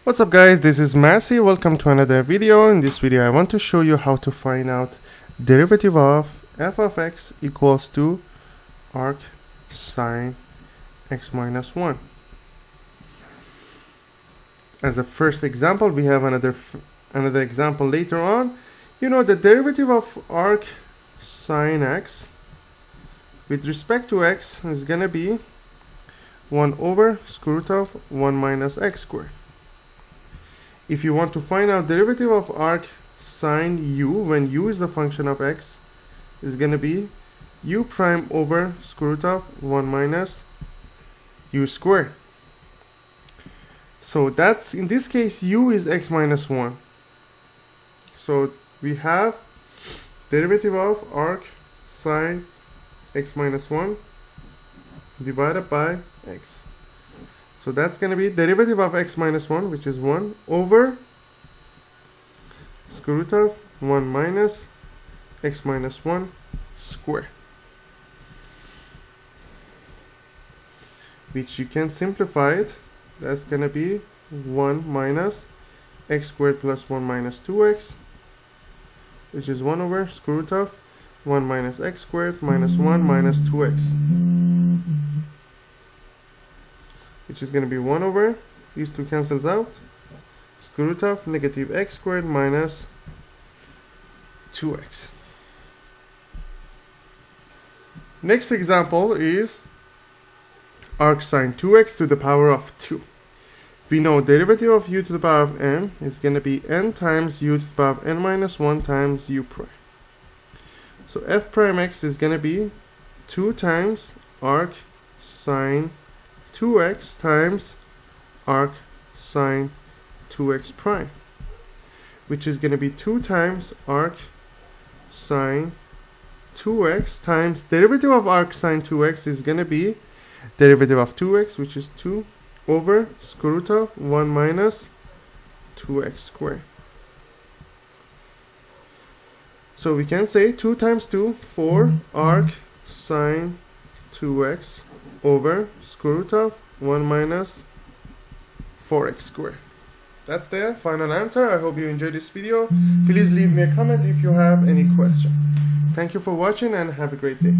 What's up guys, this is Massey. Welcome to another video. In this video I want to show you how to find out derivative of f of x equals to arcsin x minus 1. As a first example, we have another example later on. You know the derivative of arcsin x with respect to x is going to be 1 over square root of 1 minus x squared. If you want to find out derivative of arcsin u when u is the function of x, is going to be u prime over square root of 1 minus u squared. So that's, in this case, u is x minus 1. So we have derivative of arcsin x minus 1 divided by x. So that's going to be derivative of x minus 1, which is 1 over square root of 1 minus x minus 1 square, which you can simplify it. That's going to be 1 minus x squared plus 1 minus 2x, which is 1 over square root of 1 minus x squared minus 1 minus 2x, which is going to be 1 over, these two cancels out, square root of negative x squared minus 2x. Next example is arcsin2x to the power of 2. We know derivative of u to the power of n is going to be n times u to the power of n minus 1 times u prime. So f prime x is going to be 2 times arcsin 2x times arcsin 2x prime, which is going to be 2 times arcsin 2x times derivative of arcsin 2x is going to be derivative of 2x, which is 2 over square root of 1 minus 2x squared. So we can say 2 times 2 for arcsin 2x over square root of 1 minus 4x squared. That's the final answer. I hope you enjoyed this video. Please leave me a comment if you have any question. Thank you for watching and have a great day.